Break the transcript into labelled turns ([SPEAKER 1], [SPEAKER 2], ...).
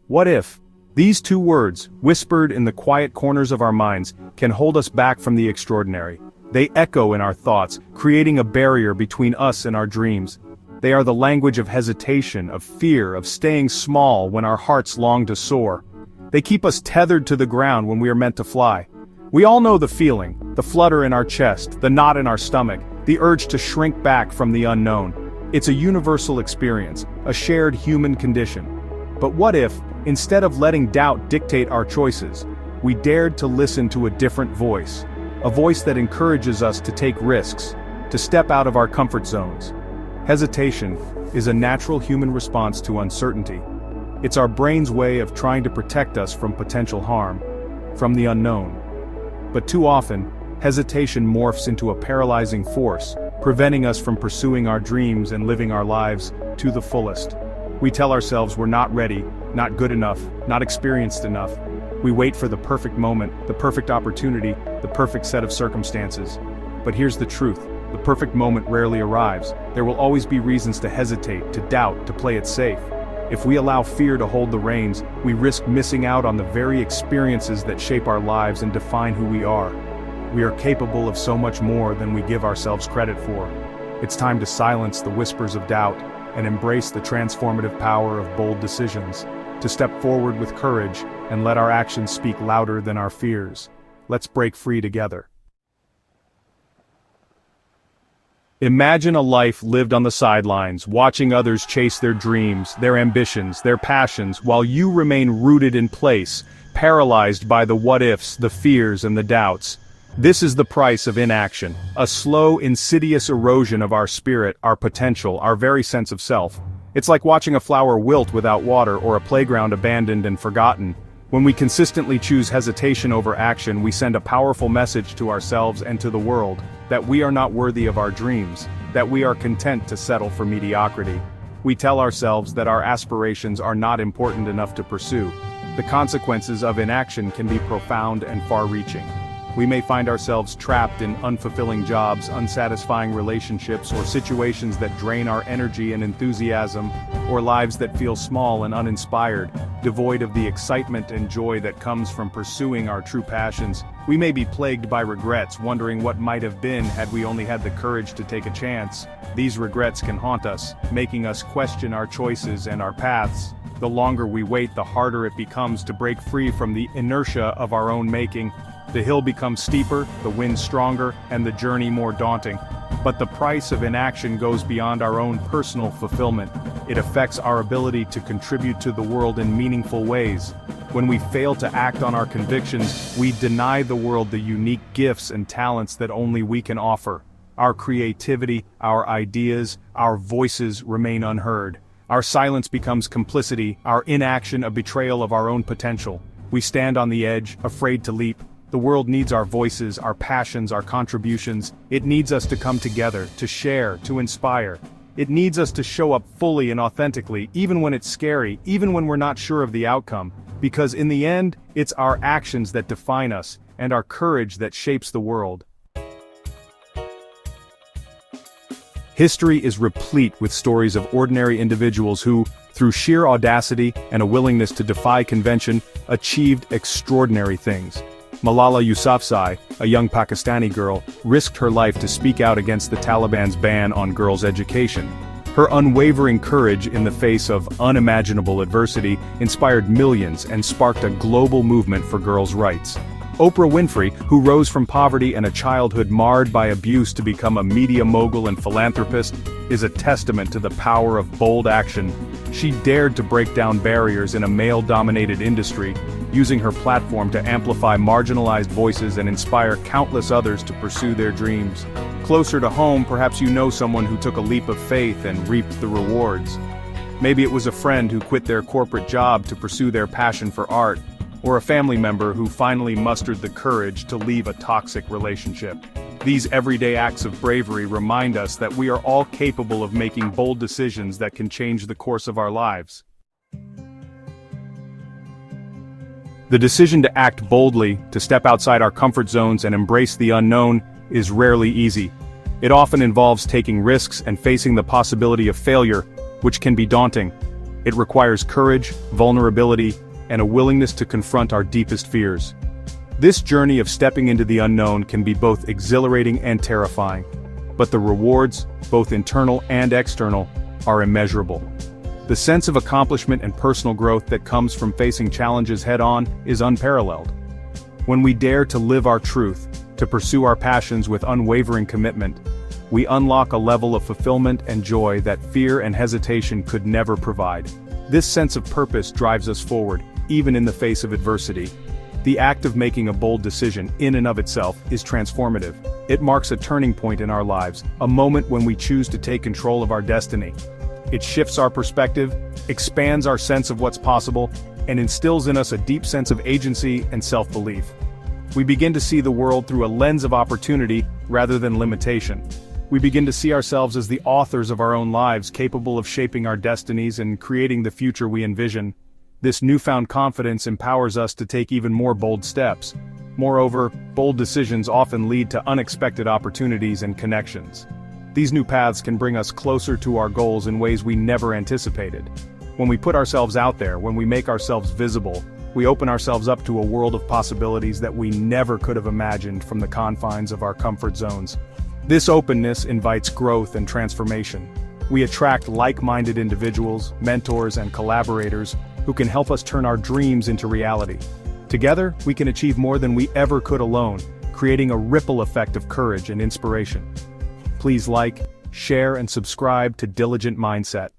[SPEAKER 1] What if? These two words, whispered in the quiet corners of our minds, can hold us back from the extraordinary. They echo in our thoughts, creating a barrier between us and our dreams. They are the language of hesitation, of fear, of staying small when our hearts long to soar. They keep us tethered to the ground when we are meant to fly. We all know the feeling, the flutter in our chest, the knot in our stomach, the urge to shrink back from the unknown. It's a universal experience, a shared human condition. But what if, instead of letting doubt dictate our choices, we dared to listen to a different voice? A voice that encourages us to take risks, to step out of our comfort zones. Hesitation is a natural human response to uncertainty. It's our brain's way of trying to protect us from potential harm, from the unknown. But too often, hesitation morphs into a paralyzing force, preventing us from pursuing our dreams and living our lives to the fullest. We tell ourselves we're not ready, not good enough, not experienced enough. We wait for the perfect moment, the perfect opportunity, the perfect set of circumstances. But here's the truth. The perfect moment rarely arrives. There will always be reasons to hesitate, to doubt, to play it safe. If we allow fear to hold the reins, we risk missing out on the very experiences that shape our lives and define who we are. We are capable of so much more than we give ourselves credit for. It's time to silence the whispers of doubt and embrace the transformative power of bold decisions, to step forward with courage and let our actions speak louder than our fears. Let's break free together. Imagine a life lived on the sidelines, watching others chase their dreams, their ambitions, their passions, while you remain rooted in place, paralyzed by the what-ifs, the fears, and the doubts. This is the price of inaction, a slow, insidious erosion of our spirit, our potential, our very sense of self. It's like watching a flower wilt without water or a playground abandoned and forgotten. When we consistently choose hesitation over action, we send a powerful message to ourselves and to the world, that we are not worthy of our dreams, that we are content to settle for mediocrity. We tell ourselves that our aspirations are not important enough to pursue. The consequences of inaction can be profound and far-reaching. We may find ourselves trapped in unfulfilling jobs, unsatisfying relationships, or situations that drain our energy and enthusiasm, or lives that feel small and uninspired, devoid of the excitement and joy that comes from pursuing our true passions. We may be plagued by regrets, wondering what might have been had we only had the courage to take a chance. These regrets can haunt us, making us question our choices and our paths. The longer we wait, the harder it becomes to break free from the inertia of our own making. The hill becomes steeper, the wind stronger, and the journey more daunting. But the price of inaction goes beyond our own personal fulfillment. It affects our ability to contribute to the world in meaningful ways. When we fail to act on our convictions, we deny the world the unique gifts and talents that only we can offer. Our creativity, our ideas, our voices remain unheard. Our silence becomes complicity, our inaction a betrayal of our own potential. We stand on the edge, afraid to leap. The world needs our voices, our passions, our contributions. It needs us to come together, to share, to inspire. It needs us to show up fully and authentically, even when it's scary, even when we're not sure of the outcome. Because in the end, it's our actions that define us, and our courage that shapes the world. History is replete with stories of ordinary individuals who, through sheer audacity and a willingness to defy convention, achieved extraordinary things. Malala Yousafzai, a young Pakistani girl, risked her life to speak out against the Taliban's ban on girls' education. Her unwavering courage in the face of unimaginable adversity inspired millions and sparked a global movement for girls' rights. Oprah Winfrey, who rose from poverty and a childhood marred by abuse to become a media mogul and philanthropist, is a testament to the power of bold action. She dared to break down barriers in a male-dominated industry, using her platform to amplify marginalized voices and inspire countless others to pursue their dreams. Closer to home, perhaps you know someone who took a leap of faith and reaped the rewards. Maybe it was a friend who quit their corporate job to pursue their passion for art, or a family member who finally mustered the courage to leave a toxic relationship. These everyday acts of bravery remind us that we are all capable of making bold decisions that can change the course of our lives. The decision to act boldly, to step outside our comfort zones and embrace the unknown, is rarely easy. It often involves taking risks and facing the possibility of failure, which can be daunting. It requires courage, vulnerability, and a willingness to confront our deepest fears. This journey of stepping into the unknown can be both exhilarating and terrifying, but the rewards, both internal and external, are immeasurable. The sense of accomplishment and personal growth that comes from facing challenges head-on is unparalleled. When we dare to live our truth, to pursue our passions with unwavering commitment, we unlock a level of fulfillment and joy that fear and hesitation could never provide. This sense of purpose drives us forward, even in the face of adversity. The act of making a bold decision, in and of itself, is transformative. It marks a turning point in our lives, a moment when we choose to take control of our destiny. It shifts our perspective, expands our sense of what's possible, and instills in us a deep sense of agency and self-belief. We begin to see the world through a lens of opportunity rather than limitation. We begin to see ourselves as the authors of our own lives, capable of shaping our destinies and creating the future we envision. This newfound confidence empowers us to take even more bold steps. Moreover, bold decisions often lead to unexpected opportunities and connections. These new paths can bring us closer to our goals in ways we never anticipated. When we put ourselves out there, when we make ourselves visible, we open ourselves up to a world of possibilities that we never could have imagined from the confines of our comfort zones. This openness invites growth and transformation. We attract like-minded individuals, mentors, and collaborators who can help us turn our dreams into reality. Together, we can achieve more than we ever could alone, creating a ripple effect of courage and inspiration. Please like, share, and subscribe to Diligent Mindset.